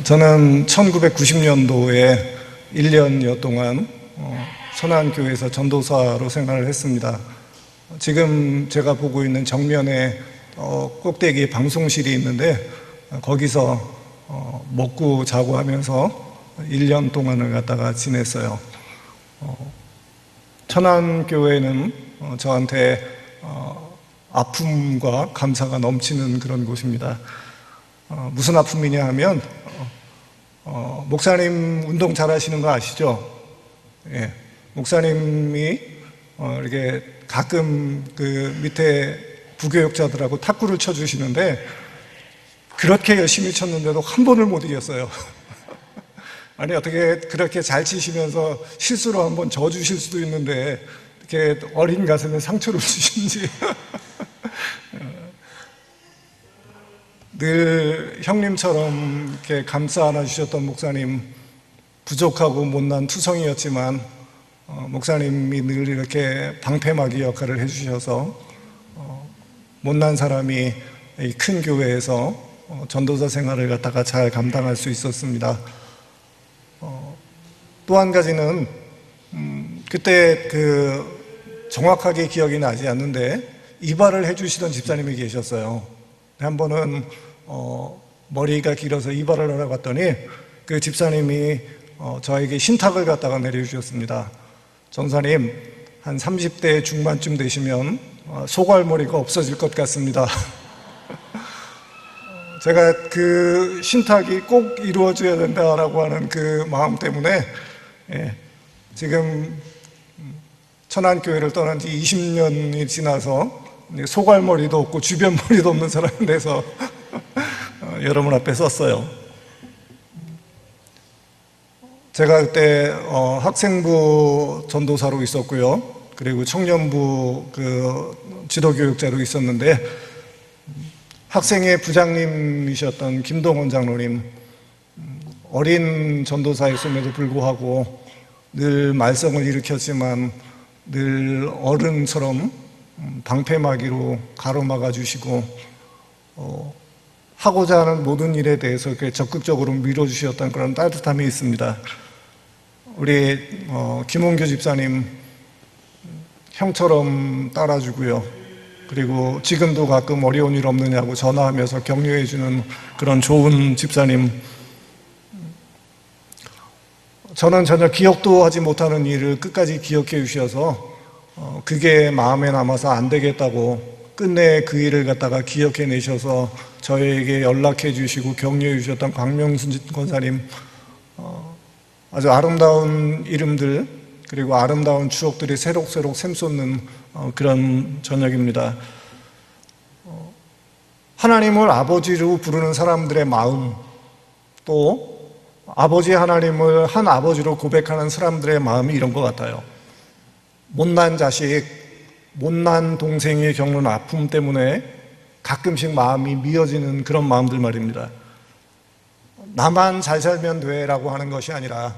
저는 1990년도에 1년여 동안 선한교회에서 전도사로 생활을 했습니다. 지금 제가 보고 있는 정면에 꼭대기에 방송실이 있는데 거기서 먹고 자고 하면서 1년 동안을 갖다가 지냈어요. 천안교회는 저한테 아픔과 감사가 넘치는 그런 곳입니다. 무슨 아픔이냐 하면 목사님 운동 잘 하시는 거 아시죠? 예, 목사님이 이렇게 가끔 그 밑에 부교육자들하고 탁구를 쳐주시는데 그렇게 열심히 쳤는데도 한 번을 못 이겼어요. 아니 어떻게 그렇게 잘 치시면서 실수로 한 번 져주실 수도 있는데 이렇게 어린 가슴에 상처를 주시는지 늘 형님처럼 이렇게 감싸 안아주셨던 목사님, 부족하고 못난 투성이였지만 목사님이 늘 이렇게 방패막이 역할을 해주셔서 못난 사람이 이 큰 교회에서 전도사 생활을 갖다가 잘 감당할 수 있었습니다. 또 한 가지는 그때 정확하게 기억이 나지 않는데 이발을 해주시던 집사님이 계셨어요. 한 번은 머리가 길어서 이발을 하러 갔더니 그 집사님이 저에게 신탁을 갖다가 내려주셨습니다. 전사님, 한 30대 중반쯤 되시면 소갈머리가 없어질 것 같습니다. 제가 그 신탁이 꼭 이루어져야 된다라고 하는 그 마음 때문에 지금 천안교회를 떠난 지 20년이 지나서 소갈머리도 없고 주변 머리도 없는 사람이 돼서 여러분 앞에 섰어요. 제가 그때 학생부 전도사로 있었고요. 그리고 청년부 지도교육자로 있었는데 학생회 부장님이셨던 김동원 장로님, 어린 전도사였음에도 불구하고 늘 말썽을 일으켰지만 늘 어른처럼 방패막이로 가로막아 주시고 하고자 하는 모든 일에 대해서 적극적으로 밀어주셨던 그런 따뜻함이 있습니다. 우리 김홍규 집사님 형처럼 따라주고요. 그리고 지금도 가끔 어려운 일 없느냐고 전화하면서 격려해 주는 그런 좋은 집사님. 저는 전혀 기억도 하지 못하는 일을 끝까지 기억해 주셔서 그게 마음에 남아서 안 되겠다고 끝내 그 일을 갖다가 기억해 내셔서 저에게 연락해 주시고 격려해 주셨던 광명순 권사님, 아주 아름다운 이름들 그리고 아름다운 추억들이 새록새록 샘솟는 그런 저녁입니다. 하나님을 아버지로 부르는 사람들의 마음, 또 아버지 하나님을 한 아버지로 고백하는 사람들의 마음이 이런 것 같아요. 못난 자식, 못난 동생이 겪는 아픔 때문에 가끔씩 마음이 미어지는 그런 마음들 말입니다. 나만 잘 살면 돼 라고 하는 것이 아니라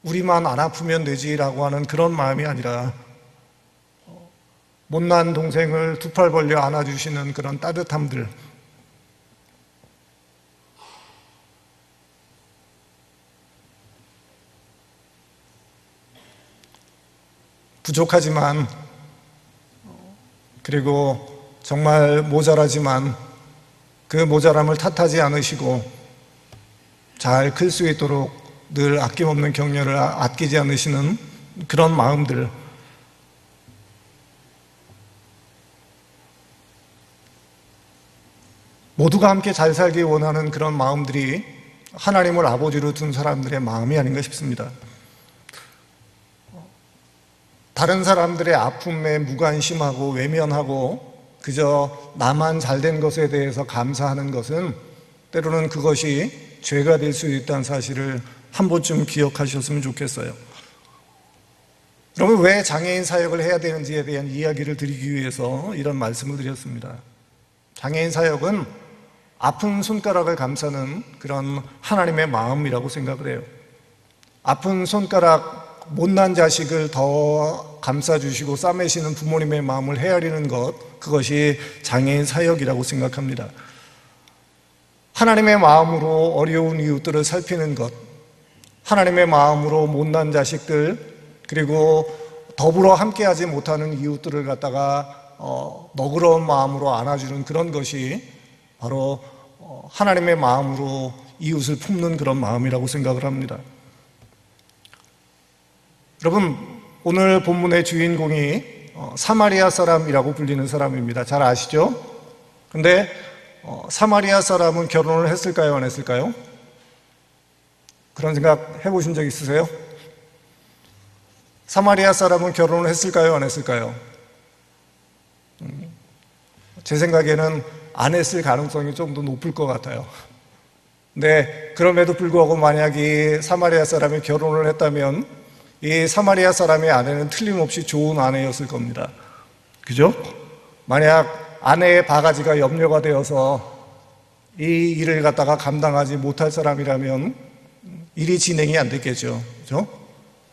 우리만 안 아프면 되지 라고 하는 그런 마음이 아니라 못난 동생을 두 팔 벌려 안아주시는 그런 따뜻함들, 부족하지만 그리고 정말 모자라지만 그 모자람을 탓하지 않으시고 잘 클 수 있도록 늘 아낌없는 격려를 아끼지 않으시는 그런 마음들, 모두가 함께 잘 살기 원하는 그런 마음들이 하나님을 아버지로 둔 사람들의 마음이 아닌가 싶습니다. 다른 사람들의 아픔에 무관심하고 외면하고 그저 나만 잘된 것에 대해서 감사하는 것은 때로는 그것이 죄가 될 수 있다는 사실을 한 번쯤 기억하셨으면 좋겠어요. 그러면 왜 장애인 사역을 해야 되는지에 대한 이야기를 드리기 위해서 이런 말씀을 드렸습니다. 장애인 사역은 아픈 손가락을 감싸는 그런 하나님의 마음이라고 생각을 해요. 아픈 손가락, 못난 자식을 더 감싸주시고 싸매시는 부모님의 마음을 헤아리는 것, 그것이 장애인 사역이라고 생각합니다. 하나님의 마음으로 어려운 이웃들을 살피는 것, 하나님의 마음으로 못난 자식들, 그리고 더불어 함께하지 못하는 이웃들을 갖다가 너그러운 마음으로 안아주는 그런 것이 바로 하나님의 마음으로 이웃을 품는 그런 마음이라고 생각을 합니다. 여러분, 오늘 본문의 주인공이 사마리아 사람이라고 불리는 사람입니다. 잘 아시죠? 근데 사마리아 사람은 결혼을 했을까요? 안 했을까요? 그런 생각 해보신 적 있으세요? 사마리아 사람은 결혼을 했을까요? 안 했을까요? 제 생각에는 안 했을 가능성이 좀 더 높을 것 같아요. 근데 그럼에도 불구하고 만약 이 사마리아 사람이 결혼을 했다면 이 사마리아 사람의 아내는 틀림없이 좋은 아내였을 겁니다. 그죠? 만약 아내의 바가지가 염려가 되어서 이 일을 갖다가 감당하지 못할 사람이라면 일이 진행이 안 됐겠죠. 그죠?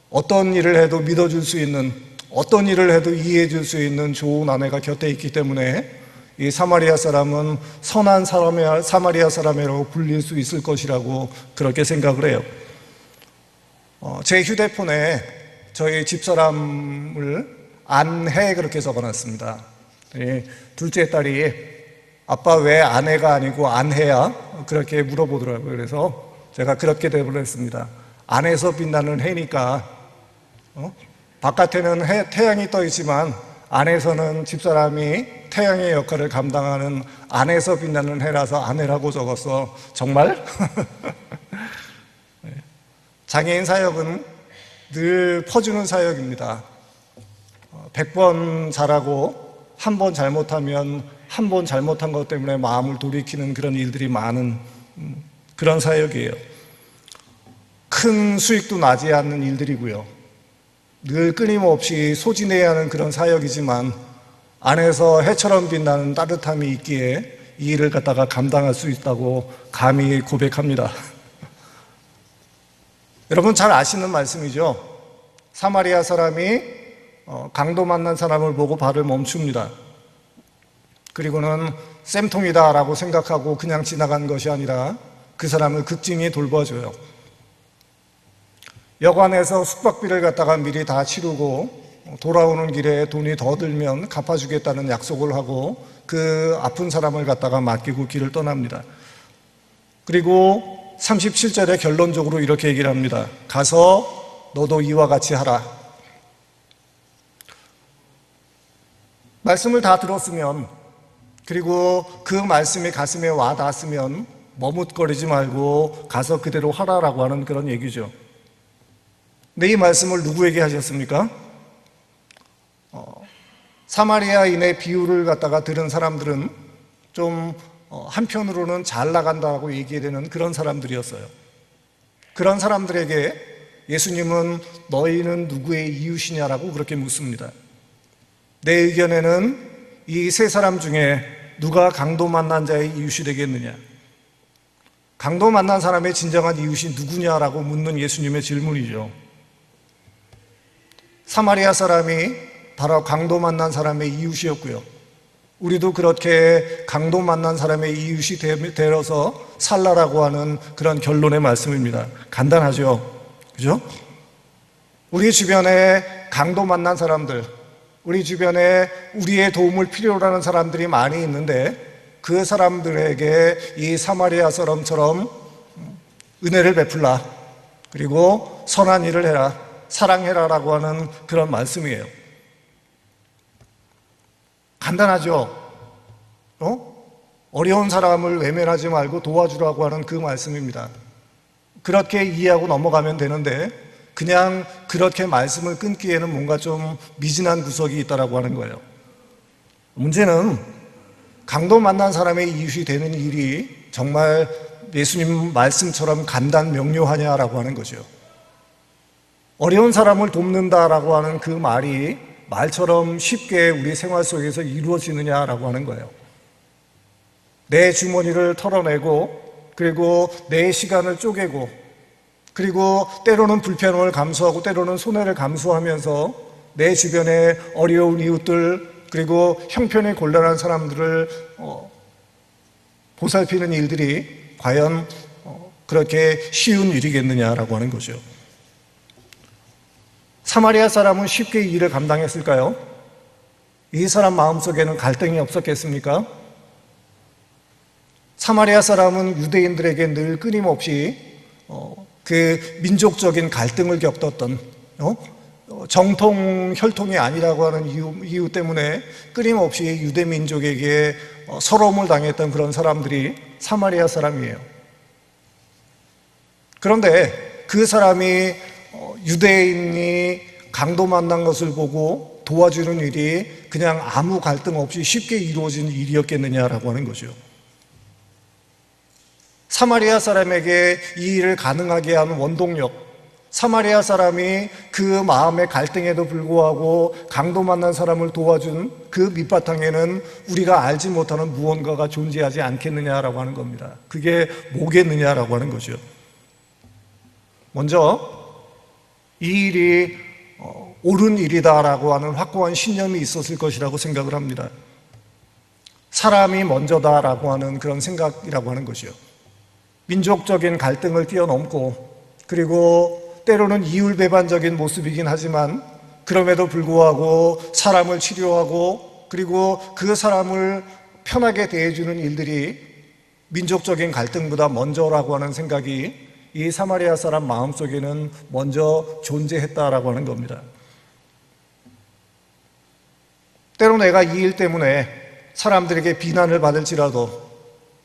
어떤 일을 해도 믿어줄 수 있는, 어떤 일을 해도 이해해 줄 수 있는 좋은 아내가 곁에 있기 때문에 이 사마리아 사람은 선한 사마리아 사람이라고 불릴 수 있을 것이라고 그렇게 생각을 해요. 제 휴대폰에 저희 집사람을 안해 그렇게 적어놨습니다. 둘째 딸이 아빠 왜 아내가 아니고 안해야? 그렇게 물어보더라고요. 그래서 제가 그렇게 대답을 했습니다. 안에서 빛나는 해니까 바깥에는 태양이 떠 있지만 안에서는 집사람이 태양의 역할을 감당하는 안에서 빛나는 해라서 아내라고 적었어. 정말? 장애인 사역은 늘 퍼주는 사역입니다. 100번 잘하고 한 번 잘못하면 한 번 잘못한 것 때문에 마음을 돌이키는 그런 일들이 많은 그런 사역이에요. 큰 수익도 나지 않는 일들이고요. 늘 끊임없이 소진해야 하는 그런 사역이지만 안에서 해처럼 빛나는 따뜻함이 있기에 이 일을 갖다가 감당할 수 있다고 감히 고백합니다. 여러분 잘 아시는 말씀이죠. 사마리아 사람이 강도 만난 사람을 보고 발을 멈춥니다. 그리고는 쌤통이다 라고 생각하고 그냥 지나간 것이 아니라 그 사람을 극진히 돌봐줘요. 여관에서 숙박비를 갖다가 미리 다 치르고 돌아오는 길에 돈이 더 들면 갚아주겠다는 약속을 하고 그 아픈 사람을 갖다가 맡기고 길을 떠납니다. 그리고 37절에 결론적으로 이렇게 얘기를 합니다. 가서 너도 이와 같이 하라. 말씀을 다 들었으면, 그리고 그 말씀이 가슴에 와 닿았으면 머뭇거리지 말고 가서 그대로 하라라고 하는 그런 얘기죠. 근데 이 말씀을 누구에게 하셨습니까? 사마리아인의 비유를 갖다가 들은 사람들은 좀 한편으로는 잘 나간다고 얘기되는 그런 사람들이었어요. 그런 사람들에게 예수님은 너희는 누구의 이웃이냐라고 그렇게 묻습니다. 내 의견에는 이 세 사람 중에 누가 강도 만난 자의 이웃이 되겠느냐? 강도 만난 사람의 진정한 이웃이 누구냐라고 묻는 예수님의 질문이죠. 사마리아 사람이 바로 강도 만난 사람의 이웃이었고요. 우리도 그렇게 강도 만난 사람의 이웃이 되어서 살라라고 하는 그런 결론의 말씀입니다. 간단하죠? 그죠? 우리 주변에 강도 만난 사람들, 우리 주변에 우리의 도움을 필요로 하는 사람들이 많이 있는데 그 사람들에게 이 사마리아 사람처럼 은혜를 베풀라. 그리고 선한 일을 해라. 사랑해라라고 하는 그런 말씀이에요. 간단하죠? 어려운 사람을 외면하지 말고 도와주라고 하는 그 말씀입니다. 그렇게 이해하고 넘어가면 되는데 그냥 그렇게 말씀을 끊기에는 뭔가 좀 미진한 구석이 있다라고 하는 거예요. 문제는 강도 만난 사람의 이웃이 되는 일이 정말 예수님 말씀처럼 간단 명료하냐라고 하는 거죠. 어려운 사람을 돕는다라고 하는 그 말이 말처럼 쉽게 우리 생활 속에서 이루어지느냐라고 하는 거예요. 내 주머니를 털어내고 그리고 내 시간을 쪼개고 그리고 때로는 불편함을 감수하고 때로는 손해를 감수하면서 내 주변에 어려운 이웃들 그리고 형편이 곤란한 사람들을 보살피는 일들이 과연 그렇게 쉬운 일이겠느냐라고 하는 거죠. 사마리아 사람은 쉽게 이 일을 감당했을까요? 이 사람 마음속에는 갈등이 없었겠습니까? 사마리아 사람은 유대인들에게 늘 끊임없이 그 민족적인 갈등을 겪었던 정통 혈통이 아니라고 하는 이유 때문에 끊임없이 유대 민족에게 서러움을 당했던 그런 사람들이 사마리아 사람이에요. 그런데 그 사람이 유대인이 강도 만난 것을 보고 도와주는 일이 그냥 아무 갈등 없이 쉽게 이루어진 일이었겠느냐라고 하는 거죠. 사마리아 사람에게 이 일을 가능하게 하는 원동력, 사마리아 사람이 그 마음의 갈등에도 불구하고 강도 만난 사람을 도와준 그 밑바탕에는 우리가 알지 못하는 무언가가 존재하지 않겠느냐라고 하는 겁니다. 그게 뭐겠느냐라고 하는 거죠. 먼저 이 일이 옳은 일이다라고 하는 확고한 신념이 있었을 것이라고 생각을 합니다. 사람이 먼저다라고 하는 그런 생각이라고 하는 것이요. 민족적인 갈등을 뛰어넘고 그리고 때로는 이율배반적인 모습이긴 하지만 그럼에도 불구하고 사람을 치료하고 그리고 그 사람을 편하게 대해주는 일들이 민족적인 갈등보다 먼저라고 하는 생각이 이 사마리아 사람 마음속에는 먼저 존재했다라고 하는 겁니다. 때로 내가 이 일 때문에 사람들에게 비난을 받을지라도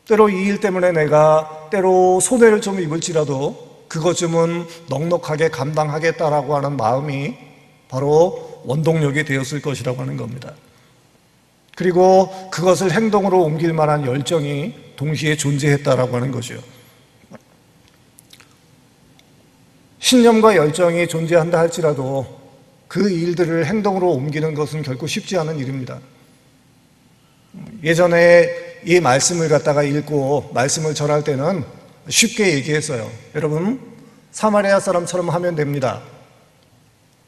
때로 이 일 때문에 내가 때로 손해를 좀 입을지라도 그것 쯤은 넉넉하게 감당하겠다라고 하는 마음이 바로 원동력이 되었을 것이라고 하는 겁니다. 그리고 그것을 행동으로 옮길 만한 열정이 동시에 존재했다라고 하는 거죠. 신념과 열정이 존재한다 할지라도 그 일들을 행동으로 옮기는 것은 결코 쉽지 않은 일입니다. 예전에 이 말씀을 갖다가 읽고 말씀을 전할 때는 쉽게 얘기했어요. 여러분, 사마리아 사람처럼 하면 됩니다.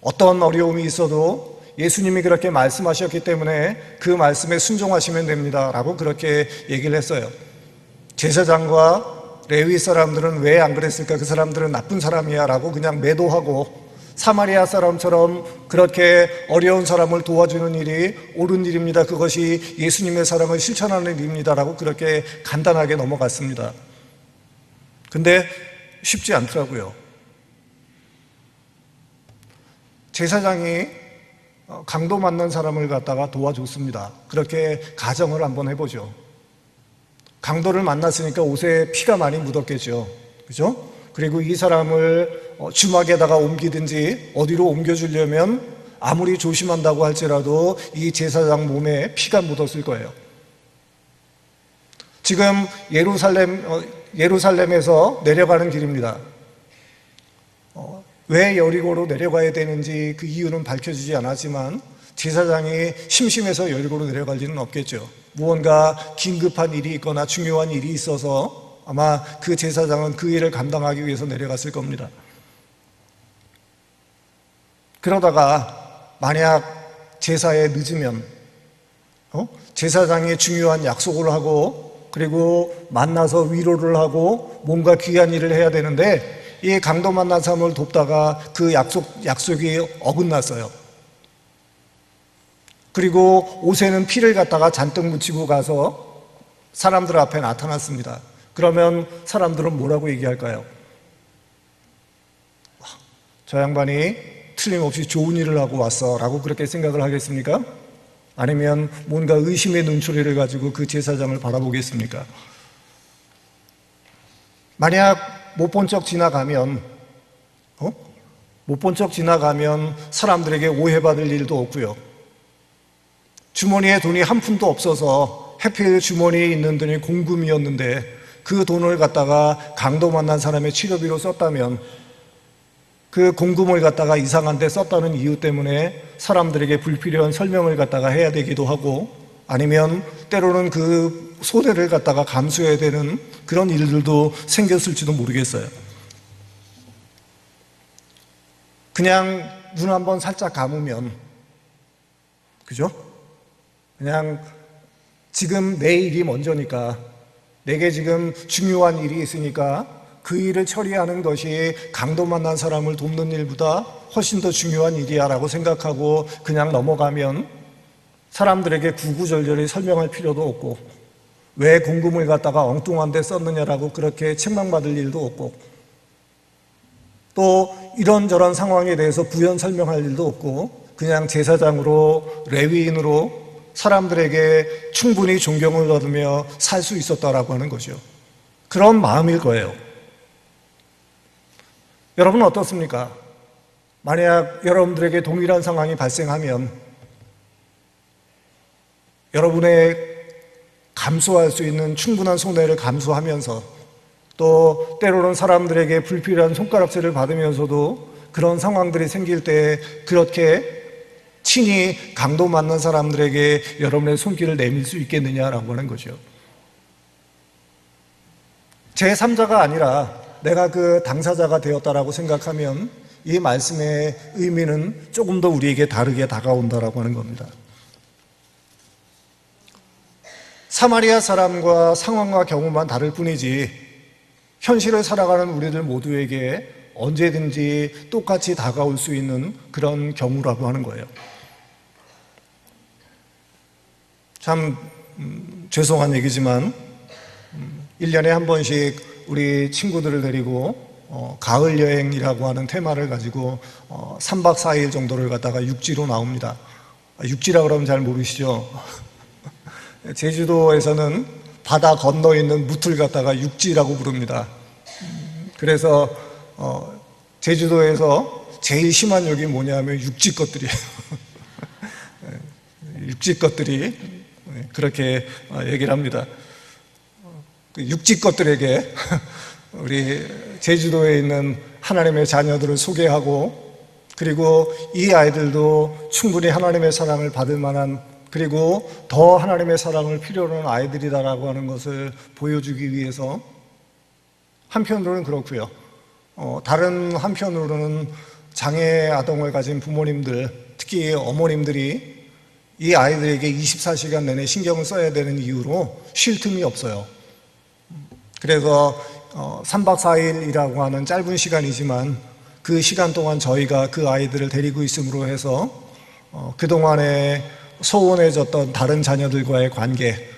어떤 어려움이 있어도 예수님이 그렇게 말씀하셨기 때문에 그 말씀에 순종하시면 됩니다. 라고 그렇게 얘기를 했어요. 제사장과 레위 사람들은 왜 안 그랬을까? 그 사람들은 나쁜 사람이야 라고 그냥 매도하고 사마리아 사람처럼 그렇게 어려운 사람을 도와주는 일이 옳은 일입니다. 그것이 예수님의 사랑을 실천하는 일입니다. 라고 그렇게 간단하게 넘어갔습니다. 근데 쉽지 않더라고요. 제사장이 강도 맞는 사람을 갖다가 도와줬습니다. 그렇게 가정을 한번 해보죠. 강도를 만났으니까 옷에 피가 많이 묻었겠죠. 그죠? 그리고 이 사람을 주막에다가 옮기든지 어디로 옮겨주려면 아무리 조심한다고 할지라도 이 제사장 몸에 피가 묻었을 거예요. 지금 예루살렘에서 내려가는 길입니다. 왜 여리고로 내려가야 되는지 그 이유는 밝혀지지 않았지만 제사장이 심심해서 여리고로 내려갈 리는 없겠죠. 무언가 긴급한 일이 있거나 중요한 일이 있어서 아마 그 제사장은 그 일을 감당하기 위해서 내려갔을 겁니다. 그러다가 만약 제사에 늦으면 제사장이 중요한 약속을 하고 그리고 만나서 위로를 하고 뭔가 귀한 일을 해야 되는데 이 강도 만난 사람을 돕다가 그 약속이 어긋났어요. 그리고 옷에는 피를 갖다가 잔뜩 묻히고 가서 사람들 앞에 나타났습니다. 그러면 사람들은 뭐라고 얘기할까요? 저 양반이 틀림없이 좋은 일을 하고 왔어 라고 그렇게 생각을 하겠습니까? 아니면 뭔가 의심의 눈초리를 가지고 그 제사장을 바라보겠습니까? 만약 못 본 척 지나가면 사람들에게 오해받을 일도 없고요. 주머니에 돈이 한 푼도 없어서 해필 주머니에 있는 돈이 공금이었는데 그 돈을 갖다가 강도 만난 사람의 치료비로 썼다면 그 공금을 갖다가 이상한 데 썼다는 이유 때문에 사람들에게 불필요한 설명을 갖다가 해야 되기도 하고 아니면 때로는 그 손해를 갖다가 감수해야 되는 그런 일들도 생겼을지도 모르겠어요. 그냥 눈 한번 살짝 감으면 그죠? 그냥 지금 내 일이 먼저니까 내게 지금 중요한 일이 있으니까 그 일을 처리하는 것이 강도 만난 사람을 돕는 일보다 훨씬 더 중요한 일이야 라고 생각하고 그냥 넘어가면 사람들에게 구구절절히 설명할 필요도 없고 왜 공금을 갖다가 엉뚱한 데 썼느냐라고 그렇게 책망받을 일도 없고 또 이런저런 상황에 대해서 부연 설명할 일도 없고 그냥 제사장으로 레위인으로 사람들에게 충분히 존경을 얻으며 살 수 있었다라고 하는 거죠. 그런 마음일 거예요. 여러분은 어떻습니까? 만약 여러분들에게 동일한 상황이 발생하면 여러분의 감수할 수 있는 충분한 손해를 감수하면서 또 때로는 사람들에게 불필요한 손가락질을 받으면서도 그런 상황들이 생길 때 그렇게 친히 강도 맞는 사람들에게 여러분의 손길을 내밀 수 있겠느냐라고 하는 거죠. 제3자가 아니라 내가 그 당사자가 되었다라고 생각하면 이 말씀의 의미는 조금 더 우리에게 다르게 다가온다라고 하는 겁니다. 사마리아 사람과 상황과 경우만 다를 뿐이지 현실을 살아가는 우리들 모두에게 언제든지 똑같이 다가올 수 있는 그런 경우라고 하는 거예요. 참 죄송한 얘기지만 1년에 한 번씩 우리 친구들을 데리고 가을 여행이라고 하는 테마를 가지고 3박 4일 정도를 갖다가 육지로 나옵니다. 육지라 그러면 잘 모르시죠? 제주도에서는 바다 건너 있는 무틀 갖다가 육지라고 부릅니다. 그래서 제주도에서 제일 심한 욕이 뭐냐면 육지 것들이에요. 육지 것들이 그렇게 얘기를 합니다. 육지 것들에게 우리 제주도에 있는 하나님의 자녀들을 소개하고 그리고 이 아이들도 충분히 하나님의 사랑을 받을 만한 그리고 더 하나님의 사랑을 필요로 하는 아이들이다라고 하는 것을 보여주기 위해서 한편으로는 그렇고요. 다른 한편으로는 장애 아동을 가진 부모님들, 특히 어머님들이 이 아이들에게 24시간 내내 신경을 써야 되는 이유로 쉴 틈이 없어요. 그래서 3박 4일이라고 하는 짧은 시간이지만 그 시간 동안 저희가 그 아이들을 데리고 있음으로 해서 그동안에 소원해졌던 다른 자녀들과의 관계,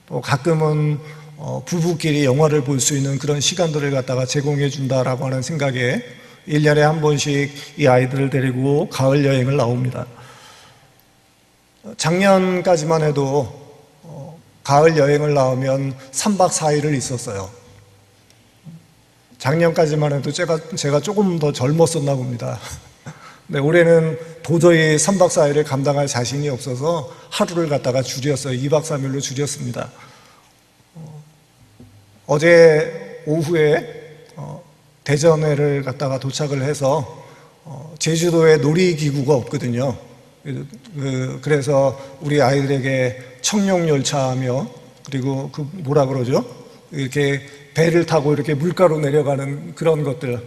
또 가끔은 부부끼리 영화를 볼 수 있는 그런 시간들을 갖다가 제공해 준다라고 하는 생각에 1년에 한 번씩 이 아이들을 데리고 가을 여행을 나옵니다. 작년까지만 해도 가을 여행을 나오면 3박 4일을 있었어요. 작년까지만 해도 제가 조금 더 젊었었나 봅니다. 네, 올해는 도저히 3박 4일을 감당할 자신이 없어서 하루를 갖다가 줄였어요. 2박 3일로 줄였습니다. 어제 오후에 대전에를 갖다가 도착을 해서 제주도에 놀이기구가 없거든요. 그래서 우리 아이들에게 청룡열차하며 그리고 그 뭐라 그러죠? 이렇게 배를 타고 이렇게 물가로 내려가는 그런 것들,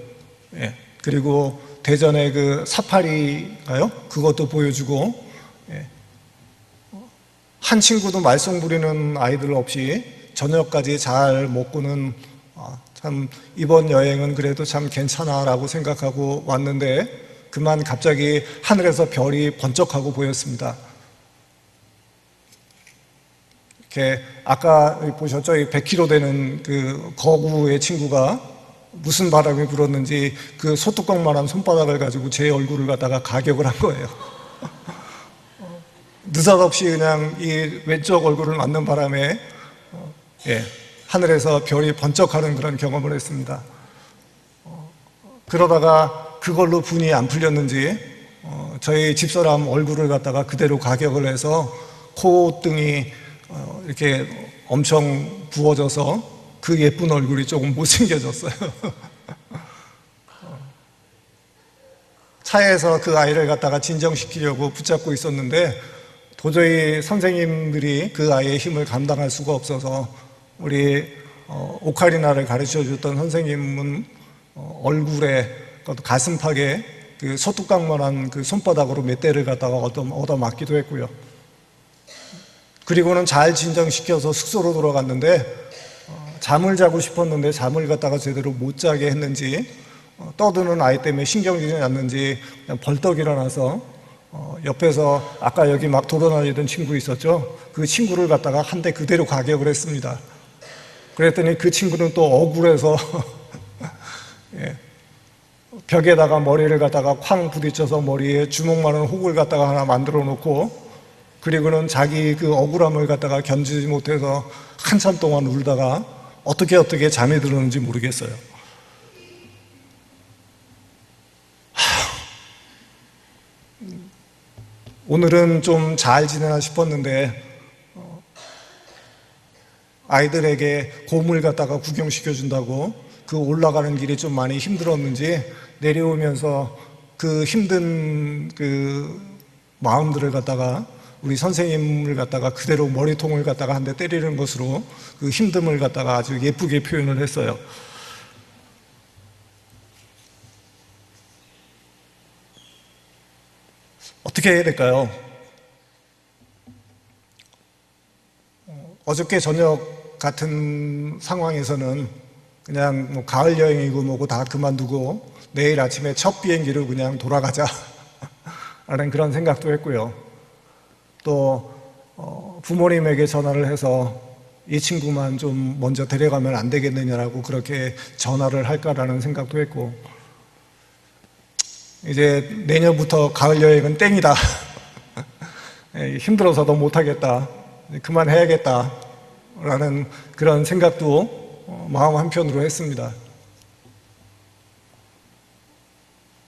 예. 그리고 대전에 그 사파리가요? 그것도 보여주고, 예. 한 친구도 말썽 부리는 아이들 없이 저녁까지 잘 먹고는 참 이번 여행은 그래도 참 괜찮아라고 생각하고 왔는데 그만 갑자기 하늘에서 별이 번쩍하고 보였습니다. 이렇게 아까 보셨죠? 100kg 되는 그 거구의 친구가 무슨 바람이 불었는지 그 소뚜껑만한 손바닥을 가지고 제 얼굴을 갖다가 가격을 한 거예요. 느닷없이 그냥 이 왼쪽 얼굴을 맞는 바람에 예, 하늘에서 별이 번쩍하는 그런 경험을 했습니다. 그러다가 그걸로 분이 안 풀렸는지 저희 집사람 얼굴을 갖다가 그대로 가격을 해서 콧등이 이렇게 엄청 부어져서 그 예쁜 얼굴이 조금 못생겨졌어요. 차에서 그 아이를 갖다가 진정시키려고 붙잡고 있었는데 도저히 선생님들이 그 아이의 힘을 감당할 수가 없어서 우리 오카리나를 가르쳐 줬던 선생님은 얼굴에 가슴팍에 그 소뚜껑만한 그 손바닥으로 몇 대를 갖다가 얻어맞기도 했고요. 그리고는 잘 진정시켜서 숙소로 돌아갔는데 잠을 자고 싶었는데 잠을 갖다가 제대로 못 자게 했는지 떠드는 아이 때문에 신경질이 났는지 그냥 벌떡 일어나서 옆에서 아까 여기 막 돌아다니던 친구 있었죠? 그 친구를 갖다가 한 대 그대로 가격을 했습니다. 그랬더니 그 친구는 또 억울해서 예, 벽에다가 머리를 갖다가 쾅 부딪혀서 머리에 주먹만한 혹을 갖다가 하나 만들어 놓고, 그리고는 자기 그 억울함을 갖다가 견디지 못해서 한참 동안 울다가 어떻게 잠이 들었는지 모르겠어요. 오늘은 좀 잘 지내나 싶었는데 아이들에게 곰을 갖다가 구경시켜 준다고 그 올라가는 길이 좀 많이 힘들었는지 내려오면서 그 힘든 그 마음들을 갖다가 우리 선생님을 갖다가 그대로 머리통을 갖다가 한 대 때리는 것으로 그 힘듦을 갖다가 아주 예쁘게 표현을 했어요. 어떻게 해야 될까요? 어저께 저녁 같은 상황에서는 그냥 뭐 가을 여행이고 뭐고 다 그만두고 내일 아침에 첫 비행기로 그냥 돌아가자 라는 그런 생각도 했고요. 또 부모님에게 전화를 해서 이 친구만 좀 먼저 데려가면 안 되겠느냐라고 그렇게 전화를 할까라는 생각도 했고, 이제 내년부터 가을 여행은 땡이다. 힘들어서 너 못하겠다. 그만해야겠다. 라는 그런 생각도 마음 한편으로 했습니다.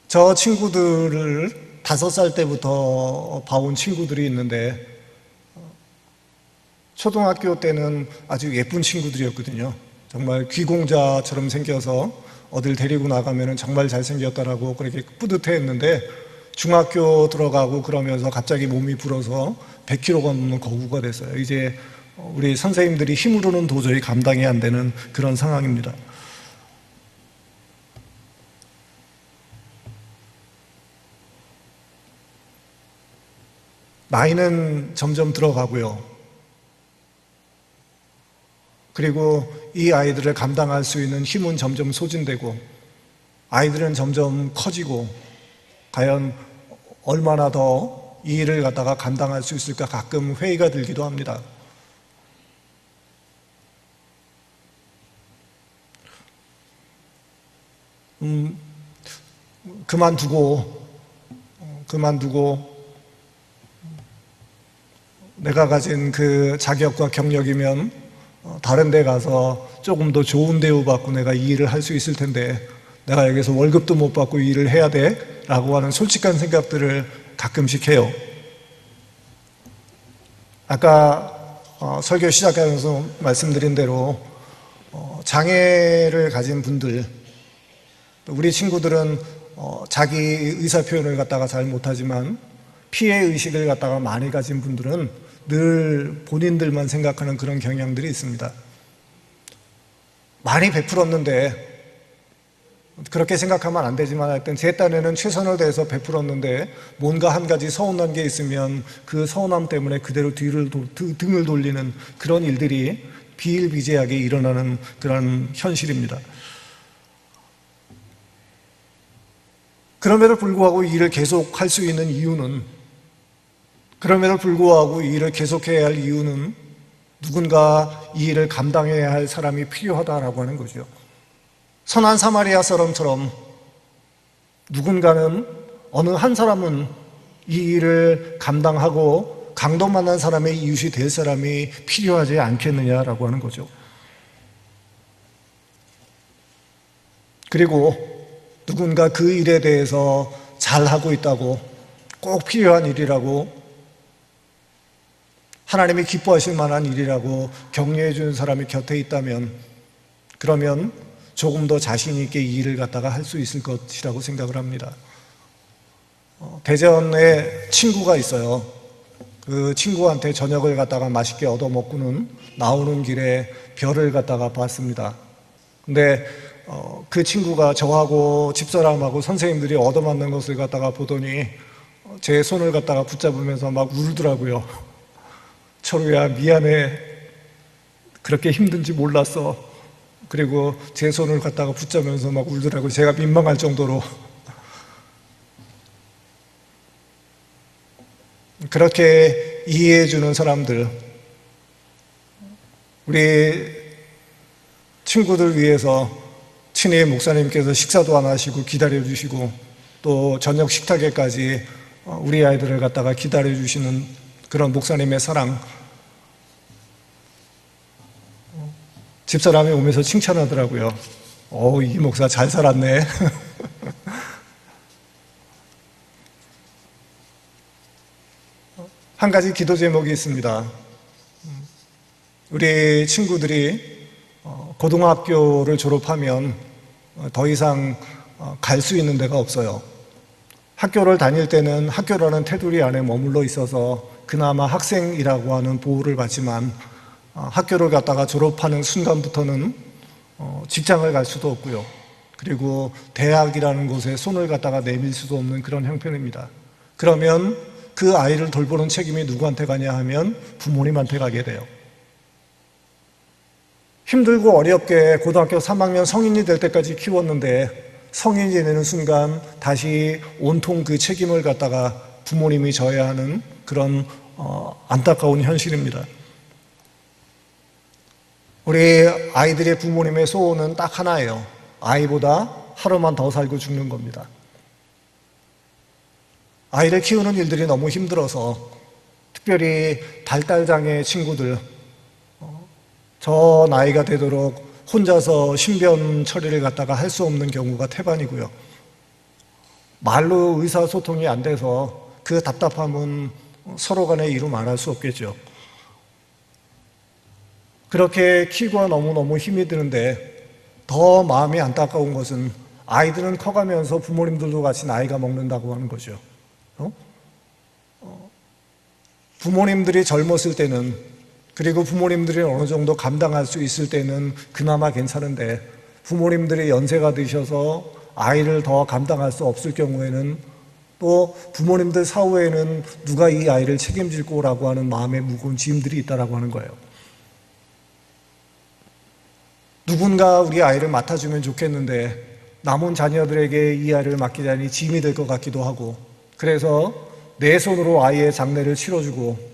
저 친구들을 5살 때부터 봐온 친구들이 있는데 초등학교 때는 아주 예쁜 친구들이었거든요. 정말 귀공자처럼 생겨서 어딜 데리고 나가면 정말 잘생겼다라고 그렇게 뿌듯해 했는데 중학교 들어가고 그러면서 갑자기 몸이 불어서 100kg가 넘는 거구가 됐어요. 이제 우리 선생님들이 힘으로는 도저히 감당이 안 되는 그런 상황입니다. 나이는 점점 들어가고요. 그리고 이 아이들을 감당할 수 있는 힘은 점점 소진되고 아이들은 점점 커지고 과연 얼마나 더 이 일을 갖다가 감당할 수 있을까 가끔 회의가 들기도 합니다. 그만두고 내가 가진 그 자격과 경력이면 다른 데 가서 조금 더 좋은 대우 받고 내가 이 일을 할 수 있을 텐데 내가 여기서 월급도 못 받고 이 일을 해야 돼? 라고 하는 솔직한 생각들을 가끔씩 해요. 아까 설교 시작하면서 말씀드린 대로 장애를 가진 분들, 우리 친구들은 자기 의사 표현을 갖다가 잘 못하지만 피해 의식을 갖다가 많이 가진 분들은 늘 본인들만 생각하는 그런 경향들이 있습니다. 많이 베풀었는데 그렇게 생각하면 안 되지만 하여튼 제 딴에는 최선을 다해서 베풀었는데 뭔가 한 가지 서운한 게 있으면 그 서운함 때문에 그대로 등을 돌리는 그런 일들이 비일비재하게 일어나는 그런 현실입니다. 그럼에도 불구하고 이 일을 계속할 수 있는 이유는, 그럼에도 불구하고 이 일을 계속해야 할 이유는 누군가 이 일을 감당해야 할 사람이 필요하다라고 하는 거죠. 선한 사마리아 사람처럼 누군가는, 어느 한 사람은 이 일을 감당하고 강도만한 사람의 이웃이 될 사람이 필요하지 않겠느냐라고 하는 거죠. 그리고 누군가 그 일에 대해서 잘하고 있다고, 꼭 필요한 일이라고, 하나님이 기뻐하실 만한 일이라고 격려해 주는 사람이 곁에 있다면, 그러면 조금 더 자신 있게 이 일을 갖다가 할 수 있을 것이라고 생각을 합니다. 대전에 친구가 있어요. 그 친구한테 저녁을 갖다가 맛있게 얻어먹고는 나오는 길에 별을 갖다가 봤습니다. 근데 그 친구가 저하고 집사람하고 선생님들이 얻어맞는 것을 갖다가 보더니 제 손을 갖다가 붙잡으면서 막 울더라고요. 철우야, 미안해. 그렇게 힘든지 몰랐어. 그리고 제 손을 갖다가 붙잡으면서 막 울더라고요. 제가 민망할 정도로. 그렇게 이해해 주는 사람들, 우리 친구들 위해서 친히 목사님께서 식사도 안 하시고 기다려 주시고 또 저녁 식탁에까지 우리 아이들을 갖다가 기다려 주시는 그런 목사님의 사랑, 집사람이 오면서 칭찬하더라고요. 이 목사 잘 살았네. 한 가지 기도 제목이 있습니다. 우리 친구들이 고등학교를 졸업하면 더 이상 갈 수 있는 데가 없어요. 학교를 다닐 때는 학교라는 테두리 안에 머물러 있어서 그나마 학생이라고 하는 보호를 받지만 학교를 갔다가 졸업하는 순간부터는 직장을 갈 수도 없고요. 그리고 대학이라는 곳에 손을 갖다가 내밀 수도 없는 그런 형편입니다. 그러면 그 아이를 돌보는 책임이 누구한테 가냐 하면 부모님한테 가게 돼요. 힘들고 어렵게 고등학교 3학년 성인이 될 때까지 키웠는데 성인이 되는 순간 다시 온통 그 책임을 갖다가 부모님이 져야 하는 그런 안타까운 현실입니다. 우리 아이들의 부모님의 소원은 딱 하나예요. 아이보다 하루만 더 살고 죽는 겁니다. 아이를 키우는 일들이 너무 힘들어서 특별히 발달장애 친구들, 저 나이가 되도록 혼자서 신변 처리를 갖다가 할 수 없는 경우가 태반이고요. 말로 의사소통이 안 돼서 그 답답함은 서로 간에 이루 말할 수 없겠죠. 그렇게 키우고 너무너무 힘이 드는데 더 마음이 안타까운 것은 아이들은 커가면서 부모님들도 같이 나이가 먹는다고 하는 거죠. 부모님들이 젊었을 때는, 그리고 부모님들이 어느 정도 감당할 수 있을 때는 그나마 괜찮은데 부모님들이 연세가 드셔서 아이를 더 감당할 수 없을 경우에는 또 부모님들 사후에는 누가 이 아이를 책임질 거라고 하는 마음의 무거운 짐들이 있다라고 하는 거예요. 누군가 우리 아이를 맡아주면 좋겠는데 남은 자녀들에게 이 아이를 맡기자니 짐이 될 것 같기도 하고, 그래서 내 손으로 아이의 장례를 치러주고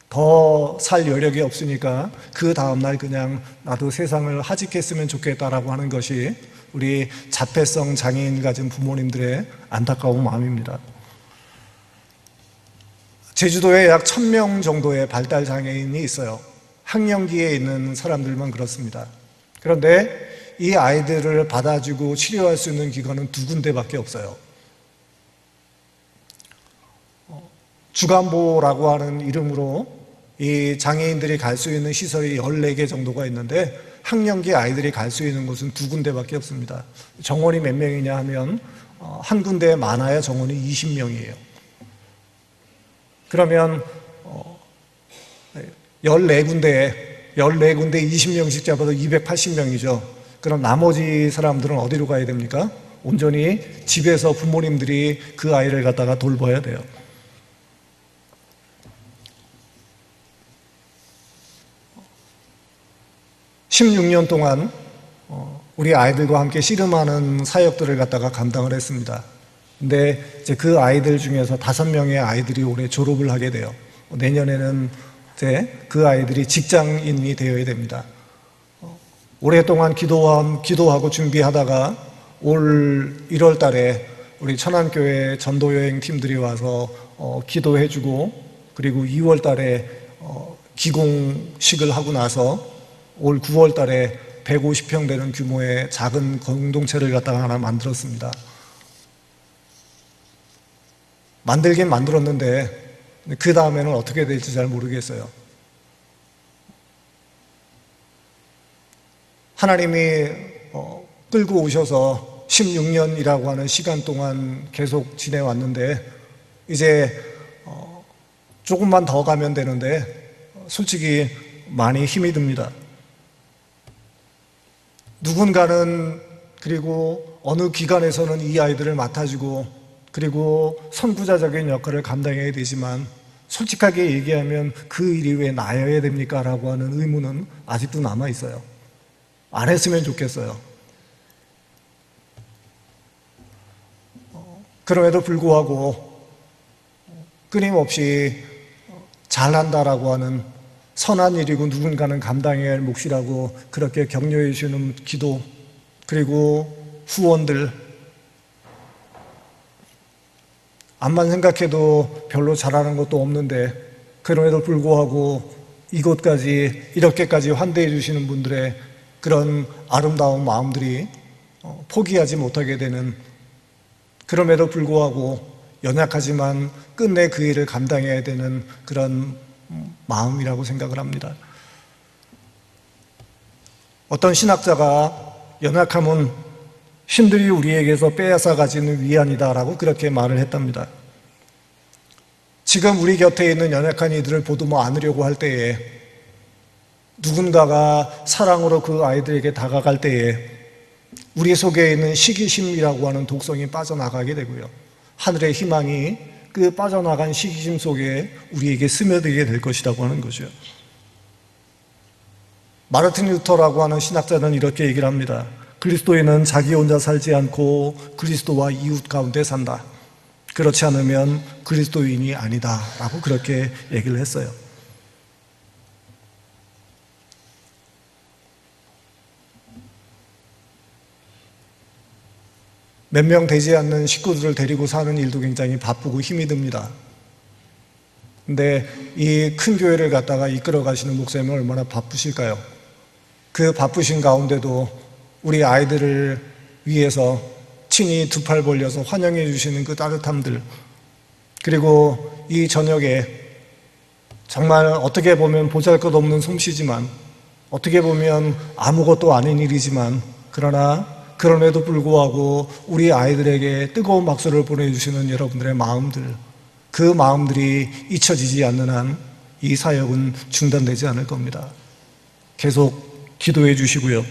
더 살 여력이 없으니까 그 다음날 그냥 나도 세상을 하직했으면 좋겠다라고 하는 것이 우리 자폐성 장애인 가진 부모님들의 안타까운 마음입니다. 제주도에 약 1000명 정도의 발달 장애인이 있어요. 학령기에 있는 사람들만 그렇습니다. 그런데 이 아이들을 받아주고 치료할 수 있는 기관은 2군데밖에 없어요. 주간보라고 하는 이름으로 이 장애인들이 갈 수 있는 시설이 14개 정도가 있는데 학령기 아이들이 갈 수 있는 곳은 2군데밖에 없습니다. 정원이 몇 명이냐 하면 한 군데에 많아야 정원이 20명이에요. 그러면 14군데 20명씩 잡아도 280명이죠. 그럼 나머지 사람들은 어디로 가야 됩니까? 온전히 집에서 부모님들이 그 아이를 갖다가 돌봐야 돼요. 16년 동안 우리 아이들과 함께 씨름하는 사역들을 갖다가 감당을 했습니다. 근데 이제 그 아이들 중에서 5명의 아이들이 올해 졸업을 하게 돼요. 내년에는 이제 그 아이들이 직장인이 되어야 됩니다. 오랫동안 기도하고 준비하다가 올 1월 달에 우리 천안교회 전도여행 팀들이 와서 기도해주고, 그리고 2월 달에 기공식을 하고 나서 올 9월 달에 150평 되는 규모의 작은 공동체를 갖다가 하나 만들었습니다. 만들긴 만들었는데 그 다음에는 어떻게 될지 잘 모르겠어요. 하나님이 끌고 오셔서 16년이라고 하는 시간 동안 계속 지내왔는데 이제 조금만 더 가면 되는데 솔직히 많이 힘이 듭니다. 누군가는, 그리고 어느 기관에서는 이 아이들을 맡아주고 그리고 선구자적인 역할을 감당해야 되지만 솔직하게 얘기하면 그 일이 왜 나여야 됩니까? 라고 하는 의문은 아직도 남아 있어요. 안 했으면 좋겠어요. 그럼에도 불구하고 끊임없이 잘한다라고 하는 선한 일이고 누군가는 감당해야 할 몫이라고 그렇게 격려해 주시는 기도, 그리고 후원들, 암만 생각해도 별로 잘하는 것도 없는데 그럼에도 불구하고 이곳까지 이렇게까지 환대해 주시는 분들의 그런 아름다운 마음들이 포기하지 못하게 되는, 그럼에도 불구하고 연약하지만 끝내 그 일을 감당해야 되는 그런 마음이라고 생각을 합니다. 어떤 신학자가 연약함은 신들이 우리에게서 빼앗아 가지는 위안이다라고 그렇게 말을 했답니다. 지금 우리 곁에 있는 연약한 이들을 보듬어 안으려고 할 때에, 누군가가 사랑으로 그 아이들에게 다가갈 때에 우리 속에 있는 시기심이라고 하는 독성이 빠져나가게 되고요, 하늘의 희망이 그 빠져나간 시기심 속에 우리에게 스며들게 될 것이라고 하는 거죠. 마르틴 루터라고 하는 신학자는 이렇게 얘기를 합니다. 그리스도인은 자기 혼자 살지 않고 그리스도와 이웃 가운데 산다. 그렇지 않으면 그리스도인이 아니다 라고 그렇게 얘기를 했어요. 몇 명 되지 않는 식구들을 데리고 사는 일도 굉장히 바쁘고 힘이 듭니다. 근데 이 큰 교회를 갖다가 이끌어 가시는 목사님은 얼마나 바쁘실까요? 그 바쁘신 가운데도 우리 아이들을 위해서 친히 두 팔 벌려서 환영해 주시는 그 따뜻함들, 그리고 이 저녁에 정말 어떻게 보면 보잘것없는 솜씨지만, 어떻게 보면 아무것도 아닌 일이지만, 그럼에도 불구하고 우리 아이들에게 뜨거운 박수를 보내주시는 여러분들의 마음들, 그 마음들이 잊혀지지 않는 한 이 사역은 중단되지 않을 겁니다. 계속 기도해 주시고요,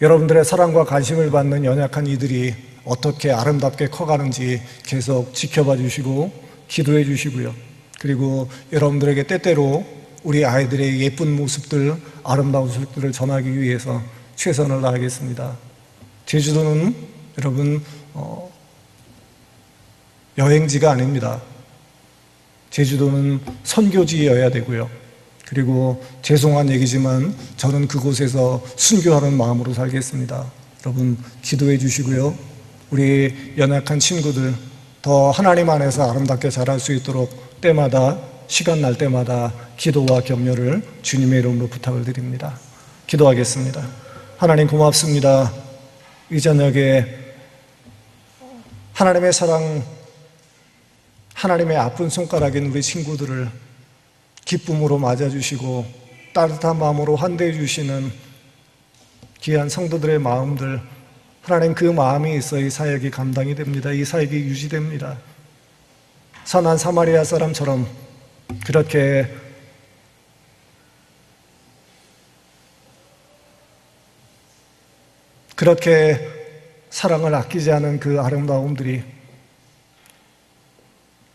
여러분들의 사랑과 관심을 받는 연약한 이들이 어떻게 아름답게 커가는지 계속 지켜봐 주시고 기도해 주시고요, 그리고 여러분들에게 때때로 우리 아이들의 예쁜 모습들, 아름다운 모습들을 전하기 위해서 최선을 다하겠습니다. 제주도는 여러분 여행지가 아닙니다. 제주도는 선교지여야 되고요, 그리고 죄송한 얘기지만 저는 그곳에서 순교하는 마음으로 살겠습니다. 여러분 기도해 주시고요, 우리 연약한 친구들 더 하나님 안에서 아름답게 자랄 수 있도록 때마다, 시간 날 때마다 기도와 격려를 주님의 이름으로 부탁을 드립니다. 기도하겠습니다. 하나님 고맙습니다. 이 저녁에 하나님의 사랑, 하나님의 아픈 손가락인 우리 친구들을 기쁨으로 맞아주시고 따뜻한 마음으로 환대해 주시는 귀한 성도들의 마음들, 하나님 그 마음이 있어 이 사역이 감당이 됩니다. 이 사역이 유지됩니다. 선한 사마리아 사람처럼 그렇게 사랑을 아끼지 않은 그 아름다움들이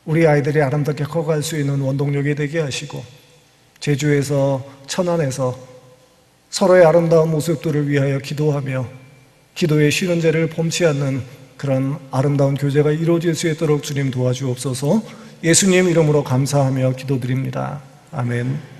우리 아이들이 아름답게 커갈 수 있는 원동력이 되게 하시고, 제주에서 천안에서 서로의 아름다운 모습들을 위하여 기도하며 기도의 쉬는 죄를 범치 않는 그런 아름다운 교제가 이루어질 수 있도록 주님 도와주옵소서. 예수님 이름으로 감사하며 기도드립니다. 아멘.